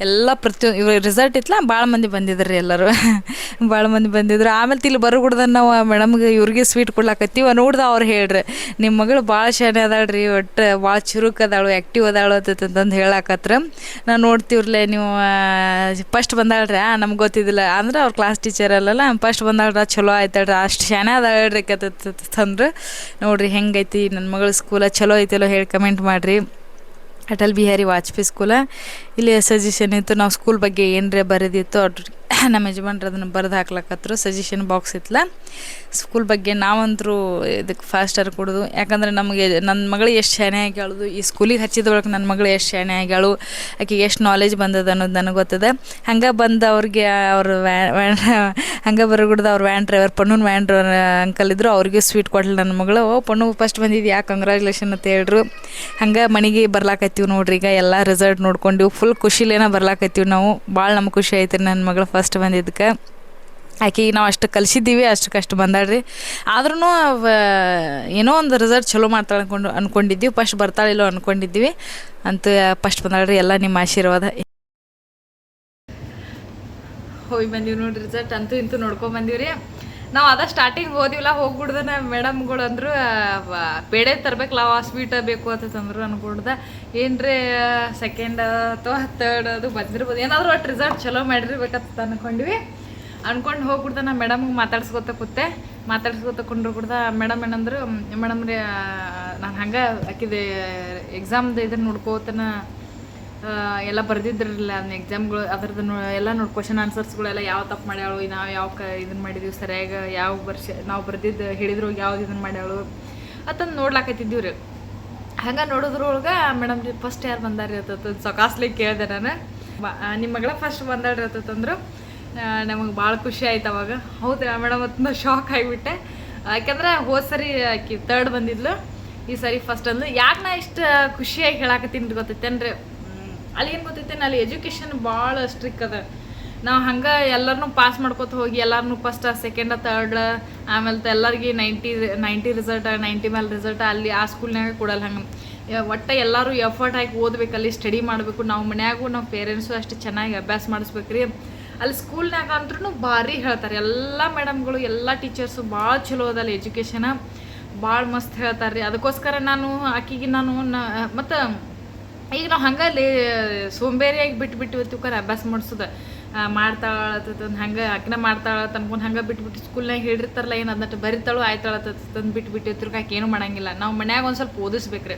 ಎಲ್ಲ ಇವಾಗ ರಿಸಲ್ಟ್ ಇತ್ತಲ್ಲ, ಭಾಳ ಮಂದಿ ಬಂದಿದ್ರು ರೀ. ಎಲ್ಲರೂ ಭಾಳ ಮಂದಿ ಬಂದಿದ್ರು. ಆಮೇಲೆ ಇಲ್ಲಿ ಬರೋಗುಡ್ದ ನಾವು ಮೇಡಮ್ಗೆ ಇವ್ರಿಗೆ ಸ್ವೀಟ್ ಕೊಡ್ಲಾಕತ್ತೀವಿ. ನೋಡ್ದೆ ಅವ್ರು ಹೇಳ್ರಿ, ನಿಮ್ಮ ಮಗಳು ಭಾಳ ಶಾಣೆ ಅದಾಳ್ರಿ, ಒಟ್ಟು ಭಾಳ ಚುರುಕು ಅದಾಳು, ಆ್ಯಕ್ಟಿವ್ ಅದಾಳು ಅಂತಂದು ಹೇಳಾಕತ್ರ. ನಾವು ನೋಡ್ತೀವ್ರಲ್ಲೇ ನೀವು ಫಸ್ಟ್ ಬಂದಾಳ್ರಿ, ನಮ್ಗೆ ಗೊತ್ತಿದ್ದಿಲ್ಲ ಅಂದ್ರೆ ಅವ್ರ ಕ್ಲಾಸ್ ಟೀಚರ್ ಅಲ್ಲಲ್ಲ, ಫಸ್ಟ್ ಬಂದಾಳ್ರ ಚಲೋ ಆಯ್ತಾಳ್ರಿ, ಅಷ್ಟು ಶಾಣೆ ಅದಾಳ್ರಿ ತಂದ್ರೆ. ನೋಡಿರಿ ಹೆಂಗೈತಿ ನನ್ನ ಮಗಳ ಸ್ಕೂಲ, ಚಲೋ ಐತಿಲ್ಲೋ ಹೇಳಿ ಕಮೆಂಟ್ ಮಾಡಿರಿ. ಅಟಲ್ ಬಿಹಾರಿ ವಾಜಪೇಯಿ ಸ್ಕೂಲ. ಇಲ್ಲಿ ಸಜೆಷನ್ ಇತ್ತು, ನಾವು ಸ್ಕೂಲ್ ಬಗ್ಗೆ ಏನರೇ ಬರೆದಿತ್ತು ಅವ್ರಿಗೆ ನಮ್ಮ ಯಜಮಾನ್ರು ಅದನ್ನು ಬರೆದು ಹಾಕ್ಲಕ್ಕತ್ರು. ಸಜೆಷನ್ ಬಾಕ್ಸ್ ಇತ್ತಲ್ಲ ಸ್ಕೂಲ್ ಬಗ್ಗೆ. ನಾವಂತರೂ ಇದಕ್ಕೆ ಫಾಸ್ಟರ್ ಕೊಡೋದು. ಯಾಕಂದ್ರೆ ನಮಗೆ ನನ್ನ ಮಗಳು ಎಷ್ಟು ಶಾಣೆ ಆಗ್ಯಾಳದು, ಈ ಸ್ಕೂಲಿಗೆ ಹಚ್ಚಿದೊಳಗೆ ನನ್ನ ಮಗಳು ಎಷ್ಟು ಶಾಣೆ ಆಗ್ಯಾಳು, ಆಕೆಗೆ ಎಷ್ಟು ನಾಲೆಜ್ ಬಂದದ ಅನ್ನೋದು ನನಗೆ ಗೊತ್ತದೆ. ಹಂಗೆ ಬಂದು ಅವ್ರಿಗೆ ಅವರು ಹಂಗೆ ಬರೋಗುಡ್ದು ಅವ್ರ van driver van driver uncle ಇದ್ದರು, ಅವ್ರಿಗೆ ಸ್ವೀಟ್ ಕೊಡ್ಲಿ ನನ್ನ ಮಗಳು. ಪಣ್ಣು ಫಸ್ಟ್ ಬಂದಿದ್ದು ಯಾಕೆ ಕಂಗ್ರ್ಯಾಚುಲೇಷನ್ ಅಂತ ಹೇಳ್ರು. ಹಂಗೆ ಮನೆಗೆ ಬರ್ಲಾಕತ್ತೀವಿ ನೋಡ್ರಿ. ಈಗ ಎಲ್ಲ ರಿಸಲ್ಟ್ ನೋಡ್ಕೊಂಡಿವಿ, ಫುಲ್ ಖುಷಿಲೇನ ಬರ್ಲಾಕತ್ತೀವಿ ನಾವು. ಭಾಳ ನಮ್ಗೆ ಖುಷಿ ಆಯ್ತು ನನ್ನ ಮಗಳು ಫಸ್ಟ್ ಬಂದಿದ್ದಕ್ಕೆ. ಆಕೆಗೆ ನಾವು ಅಷ್ಟು ಕಲಿಸಿದ್ದೀವಿ, ಅಷ್ಟಕ್ಕಷ್ಟು ಬಂದಾಳ್ರಿ. ಆದ್ರೂ ಏನೋ ಒಂದು ರಿಸಲ್ಟ್ ಚಲೋ ಮಾಡ್ತಾಳೆ ಅಂದ್ಕೊಂಡಿದ್ದೀವಿ. ಫಸ್ಟ್ ಬರ್ತಾಳಿಲ್ಲೋ ಅಂದ್ಕೊಂಡಿದ್ದೀವಿ. ಅಂತೂ ಫಸ್ಟ್ ಬಂದಾಳ್ರಿ. ಎಲ್ಲ ನಿಮ್ಮ ಆಶೀರ್ವಾದ. ಹೋಗಿ ಬಂದೀವಿ ನೋಡ್ರಿ ರಿಸಲ್ಟ್ ಅಂತೂ ಇಂತೂ ನೋಡ್ಕೊಂಡ್ ಬಂದೀವಿ ರೀ. ನಾವು ಅದ ಸ್ಟಾರ್ಟಿಂಗ್ ಹೋದಿವಲ್ಲ ಹೋಗ್ಬಿಡ್ದನ ಮೇಡಮ್ಗಳು ಅಂದರು ಪೇಡೆ ತರ್ಬೇಕಲ್ಲ ಸ್ವೀಟ ಬೇಕು ಅಂತಂದ್ರು ಅನ್ಕೊಡ್ದ ಏನ್ರಿ ಸೆಕೆಂಡ್ ಅಥವಾ ತರ್ಡ್ ಅದು ಬಂದಿರ್ಬೋದು ಏನಾದರೂ ಒಟ್ಟು ರಿಸಲ್ಟ್ ಚಲೋ ಮಾಡಿರ್ಬೇಕಂತ ಅನ್ಕೊಂಡ್ವಿ. ಅನ್ಕೊಂಡು ಹೋಗ್ಬಿಡ್ದ ನಾ ಮೇಡಮ್ಗೆ ಮಾತಾಡ್ಸ್ಕೊತ ಕುಂಡ್ರು ಕೂಡ ಮೇಡಮ್ ಏನಂದ್ರು ಮೇಡಮ್ ರೀ ನಾನು ಹಂಗೆ ಆಕಿದೆ ಎಕ್ಸಾಮ್ದು ಇದನ್ನು ನೋಡ್ಕೋತನ ಎಲ್ಲ ಬರ್ದಿದ್ರಲ್ಲ ಅದನ್ನ ಎಕ್ಸಾಮ್ಗಳು ಅದ್ರದ್ದು ಎಲ್ಲ ನೋಡಿ ಕ್ವಶನ್ ಆನ್ಸರ್ಸ್ಗಳೆಲ್ಲ ಯಾವ ತಪ್ಪು ಮಾಡ್ಯಾಳು ನಾವು ಯಾವ ಇದನ್ನು ಮಾಡಿದೀವಿ ಸರಿಯಾಗಿ ಯಾವ ವರ್ಷ ನಾವು ಬರ್ದಿದ್ದು ಹೇಳಿದ್ರು ಯಾವ್ದು ಇದನ್ನು ಮಾಡ್ಯಾಳು ಅಂತಂದು ನೋಡ್ಲಾಕತ್ತಿದ್ದೀವಿ ರೀ. ಹಂಗೆ ನೋಡೋದ್ರೊಳಗೆ ಮೇಡಮ್ ರೀ ಫಸ್ಟ್ ಯಾರು ಬಂದಾರಿ ಅತ್ತಂದು ಸೊಕಾಸ್ಲಿ ಕೇಳಿದೆ ನಾನು. ನಿಮ್ಮ ಮಗಳ ಫಸ್ಟ್ ಬಂದಾಡ್ರಿ ಅತ್ತಂದ್ರು. ನಮಗೆ ಭಾಳ ಖುಷಿ ಆಯ್ತು ಅವಾಗ. ಹೌದು ಮೇಡಮ್ ಅಂತ ಶಾಕ್ ಆಗಿಬಿಟ್ಟೆ. ಯಾಕೆಂದ್ರೆ ಹೋದ ಸರಿ ಆಕಿ ತರ್ಡ್ ಬಂದಿದ್ಲು, ಈ ಸರಿ ಫಸ್ಟ್ ಅಂದ್ಲು. ಯಾಕೆ ನಾ ಇಷ್ಟು ಖುಷಿಯಾಗಿ ಹೇಳಾಕತ್ತೀನಿ ಗೊತ್ತೈತೇನ್ರಿ, ಅಲ್ಲಿ ಏನು ಗೊತ್ತೈತೇನೆ ಅಲ್ಲಿ ಎಜುಕೇಷನ್ ಭಾಳ ಸ್ಟ್ರಿಕ್ ಅದ. ನಾವು ಹಂಗೆ ಎಲ್ಲರನ್ನೂ ಪಾಸ್ ಮಾಡ್ಕೊತ ಹೋಗಿ ಎಲ್ಲರನ್ನೂ ಫಸ್ಟ್ ಸೆಕೆಂಡ ತರ್ಡ್ ಆಮೇಲೆ ಎಲ್ಲರಿಗೆ 90 ರಿಸಲ್ಟ್ 90 ಮೇಲೆ ರಿಸಲ್ಟ್ ಅಲ್ಲಿ ಆ ಸ್ಕೂಲ್ನಾಗ ಕೊಡಲ್ಲ. ಹಂಗೆ ಒಟ್ಟು ಎಲ್ಲರೂ ಎಫರ್ಟ್ ಹಾಕಿ ಓದಬೇಕಲ್ಲಿ ಸ್ಟಡಿ ಮಾಡಬೇಕು. ನಾವು ಮನ್ಯಾಗೂ ನಾವು ಪೇರೆಂಟ್ಸು ಅಷ್ಟು ಚೆನ್ನಾಗಿ ಅಭ್ಯಾಸ ಮಾಡಿಸ್ಬೇಕ್ರಿ. ಅಲ್ಲಿ ಸ್ಕೂಲ್ನಾಗ ಅಂದ್ರೂ ಭಾರಿ ಹೇಳ್ತಾರೆ ಎಲ್ಲ ಮೇಡಮ್ಗಳು ಎಲ್ಲ ಟೀಚರ್ಸು ಭಾಳ ಚಲೋ ಅದಲ್ಲ ಎಜುಕೇಷನ ಭಾಳ ಮಸ್ತ್ ಹೇಳ್ತಾರೆ ರೀ. ಅದಕ್ಕೋಸ್ಕರ ನಾನು ಆಕಿಗೆ ನಾನು ಮತ್ತು ಈಗ ನಾವು ಹಂಗೆ ಸೋಂಬೇರಿಯಾಗಿ ಬಿಟ್ಟು ತಿಳ್ಕೊಂಡು ಅಭ್ಯಾಸ ಮಾಡಿಸೋದು ಮಾಡ್ತಾಳತ್ತಂದು ಹಂಗೆ ಆಕಿನ ಮಾಡ್ತಾಳ ಅನ್ಕೊಂಡು ಹಂಗೆ ಬಿಟ್ಬಿಟ್ಟು ಸ್ಕೂಲ್ನಾಗ ಹೇಳಿರ್ತಾರಲ್ಲ ಏನು ಅದನ್ನ ಬರಿತಾಳು ಆಯ್ತಾಳತ್ತಂದು ಬಿಟ್ಬಿಟ್ಟು ತಿರ್ಗಾಕೆ ಏನೂ ಮಾಡೋಂಗಿಲ್ಲ. ನಾವು ಮನ್ಯಾಗ ಒಂದು ಸ್ವಲ್ಪ ಓದಿಸ್ಬೇಕ್ರಿ.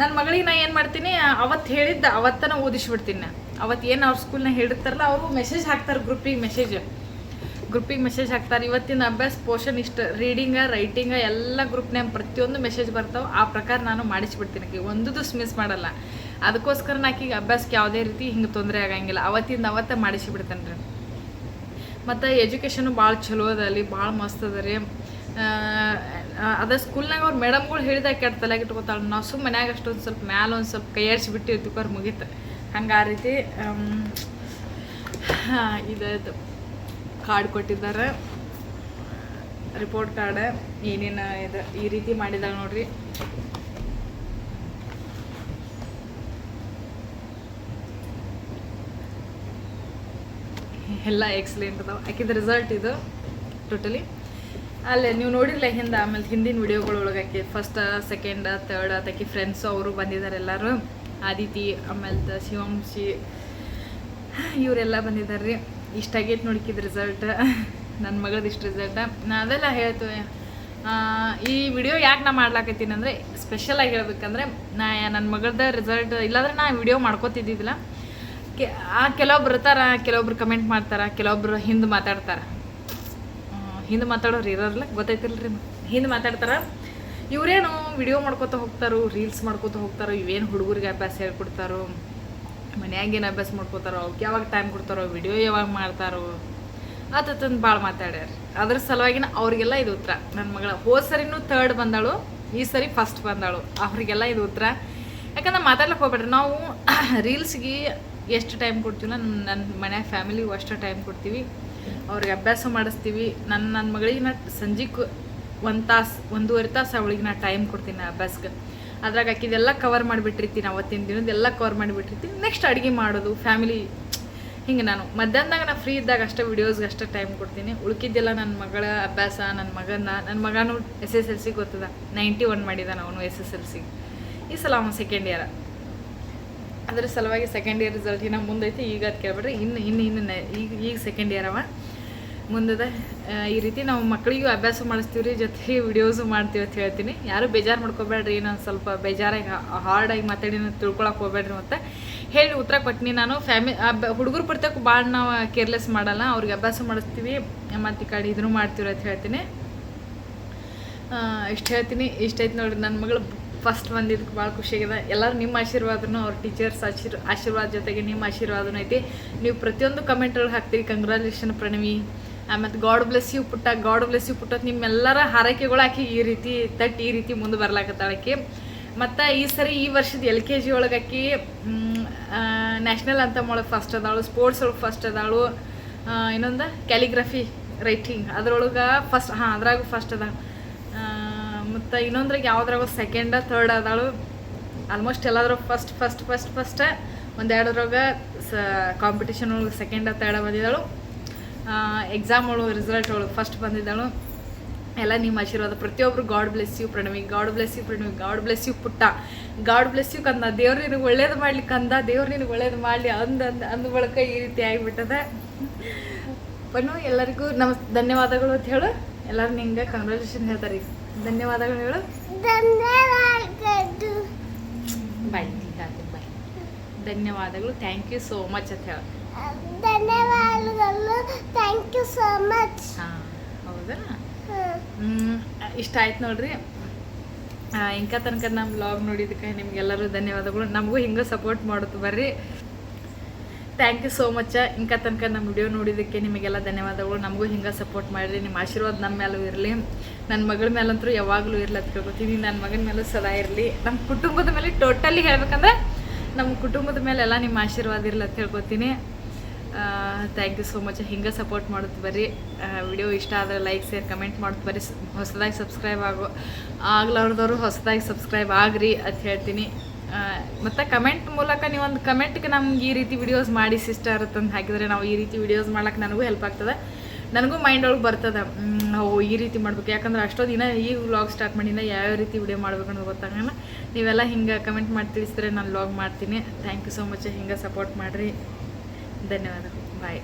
ನನ್ನ ಮಗಳಿಗೆ ನಾ ಏನು ಮಾಡ್ತೀನಿ ಅವತ್ತು ಹೇಳಿದ್ದ ಅವತ್ತನ ಓದಿಸ್ಬಿಡ್ತೀನಿ. ಅವತ್ತು ಏನು ಅವ್ರ ಸ್ಕೂಲ್ನಾಗ ಹೇಳಿರ್ತಾರಲ್ಲ ಅವರು ಮೆಸೇಜ್ ಹಾಕ್ತಾರೆ ಗ್ರೂಪಿಗೆ ಮೆಸೇಜ್ ಹಾಕ್ತಾರೆ. ಇವತ್ತಿನ ಅಭ್ಯಾಸ ಪೋರ್ಷನ್ ಇಷ್ಟು ರೀಡಿಂಗ ರೈಟಿಂಗ ಎಲ್ಲ ಗ್ರೂಪ್ನಾಗ ಪ್ರತಿಯೊಂದು ಮೆಸೇಜ್ ಬರ್ತಾವೆ. ಆ ಪ್ರಕಾರ ನಾನು ಮಾಡಿಸ್ಬಿಡ್ತೀನಿ. ಆಕೆ ಒಂದು ದಿವ್ಸ ಮಿಸ್ ಮಾಡಲ್ಲ. ಅದಕ್ಕೋಸ್ಕರ ಆಕಿಗೆ ಅಭ್ಯಾಸಕ್ಕೆ ಯಾವುದೇ ರೀತಿ ಹಿಂಗೆ ತೊಂದರೆ ಆಗಂಗಿಲ್ಲ. ಅವತ್ತಿಂದ ಅವತ್ತೇ ಮಾಡಿಸಿಬಿಡ್ತೇನೆ ರೀ. ಮತ್ತು ಎಜುಕೇಷನು ಭಾಳ ಚಲೋ ಅದ ಅಲ್ಲಿ, ಭಾಳ ಮಸ್ತ್ ಅದ ರೀ. ಅದ ಸ್ಕೂಲ್ನಾಗ ಅವ್ರು ಮೇಡಮ್ಗಳು ಹೇಳಿದಾಗ ಕೆಟ್ಟ ತಲೆಗೆ ಇಟ್ಕೊತಾಳೆ. ನಾವು ಸುಮ್ಮನೆ ಮನ್ಯಾಗ ಅಷ್ಟೊಂದು ಸ್ವಲ್ಪ ಮ್ಯಾಲೆ ಒಂದು ಸ್ವಲ್ಪ ಕೈಯಾಡಿಸಿಬಿಟ್ಟು ಇರ್ತಿಕೋರು ಮುಗೀತು. ಹಂಗೆ ಆ ರೀತಿ ಇದು ಕಾರ್ಡ್ ಕೊಟ್ಟಿದ್ದಾರೆ, ರಿಪೋರ್ಟ್ ಕಾರ್ಡ್ ಏನೇನು ಇದು ಈ ರೀತಿ ಮಾಡಿದಾಳೆ ನೋಡ್ರಿ. ಎಲ್ಲ ಎಕ್ಸಲೆಂಟ್ ಅದಾವೆ. ಆಕಿದ ರಿಸಲ್ಟ್ ಇದು ಟೋಟಲಿ ಅಲ್ಲೇ ನೀವು ನೋಡಿರಲ್ಲ ಹಿಂದೆ. ಆಮೇಲೆ ಹಿಂದಿನ ವಿಡಿಯೋಗಳೊಳಗೆ ಆಕೆ ಫಸ್ಟ್ ಸೆಕೆಂಡ್ ತರ್ಡ್ ಆಕಿ ಫ್ರೆಂಡ್ಸು ಅವರು ಬಂದಿದ್ದಾರೆ ಎಲ್ಲರೂ. ಆದಿತಿ ಆಮೇಲೆ ಶಿವಂಶಿ ಇವರೆಲ್ಲ ಬಂದಿದ್ದಾರೆ ರೀ. ಇಷ್ಟಾಗೈತೆ ನೋಡಿಕಿದ ರಿಸಲ್ಟ್. ನನ್ನ ಮಗಳದ್ದು ಇಷ್ಟು ರಿಸಲ್ಟ್ ನಾ ಅದೆಲ್ಲ ಹೇಳ್ತೇವೆ. ಈ ವಿಡಿಯೋ ಯಾಕೆ ನಾ ಮಾಡ್ಲಾಕತ್ತೀನಿ ಅಂದರೆ ಸ್ಪೆಷಲಾಗಿ ಹೇಳ್ಬೇಕಂದ್ರೆ ನಾ ನನ್ನ ಮಗಳದ್ದು ರಿಸಲ್ಟ್ ಇಲ್ಲಾಂದ್ರೆ ನಾ ವಿಡಿಯೋ ಮಾಡ್ಕೋತಿದ್ದಿದ್ದಿಲ್ಲ. ಕೆಲವೊಬ್ರು ಇರ್ತಾರೆ, ಕೆಲವೊಬ್ರು ಕಮೆಂಟ್ ಮಾಡ್ತಾರೆ, ಕೆಲವೊಬ್ರು ಹಿಂದೆ ಮಾತಾಡ್ತಾರೆ. ಹಿಂದೆ ಮಾತಾಡೋರು ಇರೋಲ್ಲ ಗೊತ್ತೈತಿಲ್ರಿ, ಹಿಂದೆ ಮಾತಾಡ್ತಾರೆ. ಇವರೇನು ವಿಡಿಯೋ ಮಾಡ್ಕೊತ ಹೋಗ್ತಾರೋ, ರೀಲ್ಸ್ ಮಾಡ್ಕೊತ ಹೋಗ್ತಾರೋ, ಇವೇನು ಹುಡುಗರಿಗೆ ಅಭ್ಯಾಸ ಹೇಳ್ಕೊಡ್ತಾರೋ, ಮನ್ಯಾಗೇನು ಅಭ್ಯಾಸ ಮಾಡ್ಕೋತಾರೋ, ಅವ್ಕೆ ಯಾವಾಗ ಟೈಮ್ ಕೊಡ್ತಾರೋ, ವಿಡಿಯೋ ಯಾವಾಗ ಮಾಡ್ತಾರೋ ಆತಂದು ಭಾಳ ಮಾತಾಡ್ಯಾರ. ಅದ್ರ ಸಲುವಾಗಿನ ಅವ್ರಿಗೆಲ್ಲ ಇದು ಉತ್ತರ. ನನ್ನ ಮಗಳ ಹೋದ ಸರಿನೂ ತರ್ಡ್ ಬಂದಾಳು, ಈ ಸರಿ ಫಸ್ಟ್ ಬಂದಾಳು. ಅವ್ರಿಗೆಲ್ಲ ಇದು ಉತ್ತರ. ಯಾಕಂದ್ರೆ ಮಾತಾಡ್ಲಿಕ್ಕೆ ಹೋಗ್ಬೇಡ್ರಿ. ನಾವು ರೀಲ್ಸ್ಗೆ ಎಷ್ಟು ಟೈಮ್ ಕೊಡ್ತೀವಲ್ಲ ನನ್ನ ಮನ್ಯಾಗ ಫ್ಯಾಮಿಲಿಗೂ ಅಷ್ಟು ಟೈಮ್ ಕೊಡ್ತೀವಿ. ಅವ್ರಿಗೆ ಅಭ್ಯಾಸ ಮಾಡಿಸ್ತೀವಿ. ನನ್ನ ಮಗಳಿಗೆ ನಾ ಸಂಜೆಗೆ 1 ತಾಸು 1.5 ತಾಸು ಅವಳಿಗೆ ನಾ ಟೈಮ್ ಕೊಡ್ತೀನಿ ಅಭ್ಯಾಸಕ್ಕೆ. ಅದ್ರಾಗ ಆಕಿದೆಲ್ಲ ಕವರ್ ಮಾಡಿಬಿಟ್ಟಿರ್ತೀನಿ, ಅವತ್ತಿನ ದಿನದ್ದೆಲ್ಲ ಕವರ್ ಮಾಡಿಬಿಟ್ಟಿರ್ತೀನಿ. ನೆಕ್ಸ್ಟ್ ಅಡುಗೆ ಮಾಡೋದು ಫ್ಯಾಮಿಲಿ ಹಿಂಗೆ. ನಾನು ಮಧ್ಯಾಹ್ನದಾಗ ನಾ ಫ್ರೀ ಇದ್ದಾಗ ಅಷ್ಟೇ ವಿಡಿಯೋಸ್ಗೆ ಅಷ್ಟೇ ಟೈಮ್ ಕೊಡ್ತೀನಿ. ಉಳ್ಕಿದ್ದೆಲ್ಲ ನನ್ನ ಮಗಳ ಅಭ್ಯಾಸ, ನನ್ನ ಮಗನೂ SSLC ಗೊತ್ತದ 91 ಮಾಡಿದಾನೆ ಅವನು SSLC. ಈ ಸಲ ಅವನು ಸೆಕೆಂಡ್ ಇಯರ್. ಅದ್ರ ಸಲುವಾಗಿ ಸೆಕೆಂಡ್ ಇಯರ್ ರಿಸಲ್ಟ್ ಇನ್ನೂ ಮುಂದೈತಿ. ಈಗ ಅದು ಕೇಳ್ಬಿಡ್ರಿ ಇನ್ನು ಈಗ ಸೆಕೆಂಡ್ ಇಯರ್ ಅವ ಮುಂದದ. ಈ ರೀತಿ ನಾವು ಮಕ್ಕಳಿಗೂ ಅಭ್ಯಾಸ ಮಾಡಿಸ್ತೀವಿ ರೀ, ಜೊತೆಗೆ ವಿಡಿಯೋಸು ಮಾಡ್ತೀವಿ ಅಂತ ಹೇಳ್ತೀನಿ. ಯಾರು ಬೇಜಾರು ಮಾಡ್ಕೋಬೇಡ್ರಿ. ನಾನು ಸ್ವಲ್ಪ ಬೇಜಾರಾಗಿ ಹಾರ್ಡಾಗಿ ಮಾತಾಡಿ ತಿಳ್ಕೊಳಕ್ಕೆ ಹೋಗ್ಬೇಡ್ರಿ. ಮತ್ತು ಹೇಳಿ ಉತ್ತರ ಕೊಟ್ಟಿನಿ ನಾನು. ಹುಡುಗರು ಬರ್ತಕ್ಕೆ ಭಾಳ ನಾವು ಕೇರ್ಲೆಸ್ ಮಾಡಲ್ಲ, ಅವ್ರಿಗೆ ಅಭ್ಯಾಸ ಮಾಡಿಸ್ತೀವಿ. ಮತ್ತು ಈ ಕಡೆ ಇದನ್ನು ಮಾಡ್ತೀವಿ ಅಂತ ಹೇಳ್ತೀನಿ. ಇಷ್ಟು ಹೇಳ್ತೀನಿ. ಇಷ್ಟೈತೆ ನೋಡಿರಿ. ನನ್ನ ಮಗಳು ಫಸ್ಟ್ ಬಂದಿದ್ದಕ್ಕೆ ಭಾಳ ಖುಷಿಯಾಗಿದೆ. ಎಲ್ಲರೂ ನಿಮ್ಮ ಆಶೀರ್ವಾದನೂ, ಅವ್ರ ಟೀಚರ್ಸ್ ಆಶೀರ್ವಾದ ಜೊತೆಗೆ ನಿಮ್ಮ ಆಶೀರ್ವಾದನೂ ಐತಿ. ನೀವು ಪ್ರತಿಯೊಂದು ಕಮೆಂಟ್ಗಳು ಹಾಕ್ತೀರಿ, ಕಂಗ್ರ್ಯಾಚುಲೇಷನ್ ಪ್ರಣವಿ, ಮತ್ತು ಗಾಡ್ ಬ್ಲೆಸ್ ಯು ಪುಟ್ಟ, ಗಾಡ್ ಬ್ಲೆಸ್ ಯು ಪುಟ್ಟ. ನಿಮ್ಮೆಲ್ಲರ ಹಾರೈಕೆಗಳು ಆಕಿ ಈ ರೀತಿ ಮುಂದೆ ಬರ್ಲಾಕತ್ತಾಳಕಿ. ಮತ್ತು ಈ ಸರಿ ಈ ವರ್ಷದ LKG ಒಳಗೆ ಆಕಿ ನ್ಯಾಷನಲ್ ಅಂತಮ್ ಒಳಗೆ ಫಸ್ಟ್ ಅದಾಳು, ಸ್ಪೋರ್ಟ್ಸ್ ಒಳಗೆ ಫಸ್ಟ್ ಅದಾಳು, ಇನ್ನೊಂದು ಕ್ಯಾಲಿಗ್ರಫಿ ರೈಟಿಂಗ್ ಅದ್ರೊಳಗೆ ಫಸ್ಟ್, ಅದ್ರಾಗೂ ಫಸ್ಟ್ ಅದಾಳು. ಮತ್ತು ಇನ್ನೊಂದ್ರಾಗ ಯಾವುದ್ರಾಗ ಸೆಕೆಂಡ ಥರ್ಡ್ ಅದಾಳು. ಆಲ್ಮೋಸ್ಟ್ ಎಲ್ಲಾದ್ರಾಗ ಫಸ್ಟ್ ಒಂದೆರಡರಾಗ ಕಾಂಪಿಟೇಷನ್ ಒಳಗೆ ಸೆಕೆಂಡ ಥರ್ಡ ಬಂದಿದ್ದಾಳು. ಎಕ್ಸಾಮ್ಗಳು ರಿಸಲ್ಟ್ ಒಳಗೆ ಫಸ್ಟ್ ಬಂದಿದ್ದಾಳು. ಎಲ್ಲ ನಿಮ್ಮ ಆಶೀರ್ವಾದ ಪ್ರತಿಯೊಬ್ಬರು. God bless you Pranavi, God bless you Pranavi, God bless you ಪುಟ್ಟ, ಗಾಡ್ ಬ್ಲೆಸ್ ಯು ಕಂದ. ದೇವ್ರು ನಿನಗೆ ಒಳ್ಳೇದು ಮಾಡ್ಲಿಕ್ಕೆ ಕಂದ, ದೇವ್ರು ನಿನಗೆ ಒಳ್ಳೇದು ಮಾಡಲಿ ಅಂದ ಬಳಕ ಈ ರೀತಿ ಆಗಿಬಿಟ್ಟದೆ. ಪನ್ನು ಎಲ್ಲರಿಗೂ ಧನ್ಯವಾದಗಳು ಅಂತ ಹೇಳು. ಎಲ್ಲರೂ ನಿಂಗೆ ಕಂಗ್ರ್ಯಾಚುಲೇಷನ್ ಹೇಳ್ತಾರೆ. ಧನ್ಯವಾದಗಳು ಹೇಳು. ಬಾಯ್ ಬಾಯ್. ಧನ್ಯವಾದಗಳು, ಥ್ಯಾಂಕ್ ಯು ಸೋ ಮಚ್ ಅಂತ ಹೇಳು. ಧನ್ಯವಾದಗಳು, ಥ್ಯಾಂಕ್ ಯು ಸೋ ಮಚ್. ಹಾಂ ಹೌದಾ, ಇಷ್ಟ ಆಯ್ತು ನೋಡ್ರಿ. ಇಂಕ ತನಕ ನಮ್ಮ ವ್ಲಾಗ್ ನೋಡಿದ್ದಕ್ಕೆ ನಿಮ್ಗೆಲ್ಲರೂ ಧನ್ಯವಾದಗಳು. ನಮಗೂ ಹಿಂಗೆ ಸಪೋರ್ಟ್ ಮಾಡುತ್ತೆ ಬರ್ರಿ. Thank you so much. ಇಂಕ ತನಕ ನಮ್ಮ ವಿಡಿಯೋ ನೋಡಿದ್ದಕ್ಕೆ ನಿಮಗೆಲ್ಲ ಧನ್ಯವಾದಗಳು. ನಮಗೂ ಹಿಂಗೆ ಸಪೋರ್ಟ್ ಮಾಡಿರಿ. ನಿಮ್ಮ ಆಶೀರ್ವಾದ ನಮ್ಮ ಮೇಲೂ ಇರಲಿ, ನನ್ನ ಮಗಳ ಮೇಲಂತೂ ಯಾವಾಗಲೂ ಇರಲಿ ಅಂತ ಕೇಳ್ಕೊತೀನಿ. ನನ್ನ ಮಗನ ಮೇಲೂ ಸದಾ ಇರಲಿ. ನಮ್ಮ ಕುಟುಂಬದ ಮೇಲೆ ಟೋಟಲಿ ಹೇಳ್ಬೇಕಂದ್ರೆ ನಮ್ಮ ಕುಟುಂಬದ ಮೇಲೆಲ್ಲ ನಿಮ್ಮ ಆಶೀರ್ವಾದ ಇರಲಿ ಅಂತ ಹೇಳ್ಕೊತೀನಿ. Thank you so much. ಹಿಂಗೆ ಸಪೋರ್ಟ್ ಮಾಡುತ್ತೆ ಬರ್ರಿ. ವಿಡಿಯೋ ಇಷ್ಟ ಆದರೆ ಲೈಕ್ ಶೇರ್ ಕಮೆಂಟ್ ಮಾಡುತ್ತೆ ಬರ್ರಿ. ಹೊಸದಾಗಿ ಸಬ್ಸ್ಕ್ರೈಬ್ ಆಗ್ಲಾರ್ದವರು ಹೊಸದಾಗಿ ಸಬ್ಸ್ಕ್ರೈಬ್ ಆಗ್ರಿ ಅಂತ ಹೇಳ್ತೀನಿ. ಮತ್ತು ಕಮೆಂಟ್ ಮೂಲಕ ನೀವೊಂದು ಕಮೆಂಟ್ಗೆ ನಮ್ಗೆ ಈ ರೀತಿ ವಿಡಿಯೋಸ್ ಮಾಡಿ ಸಿಸ್ಟರ್ ಅಂತಂದು ಹಾಕಿದರೆ ನಾವು ಈ ರೀತಿ ವಿಡಿಯೋಸ್ ಮಾಡೋಕ್ಕೆ ನನಗೂ ಹೆಲ್ಪ್ ಆಗ್ತದೆ. ನನಗೂ ಮೈಂಡ್ ಒಳಗೆ ಬರ್ತದೆ, ನಾವು ಈ ರೀತಿ ಮಾಡ್ಬೇಕು. ಯಾಕಂದ್ರೆ ಅಷ್ಟೊಂದು ದಿನ ಈ ವ್ಲಾಗ್ ಸ್ಟಾರ್ಟ್ ಮಾಡಿಂದ ಯಾವ್ಯಾವ ರೀತಿ ವಿಡಿಯೋ ಮಾಡ್ಬೇಕನ್ನೋದು ಗೊತ್ತಾಗಲ್ಲ. ನೀವೆಲ್ಲ ಹಿಂಗೆ ಕಮೆಂಟ್ ಮಾಡಿ ತಿಳಿಸಿದ್ರೆ ನಾನು ವ್ಲಾಗ್ ಮಾಡ್ತೀನಿ. Thank you so much. ಹಿಂಗೆ ಸಪೋರ್ಟ್ ಮಾಡಿರಿ. ಧನ್ಯವಾದಗಳು. ಬಾಯ್.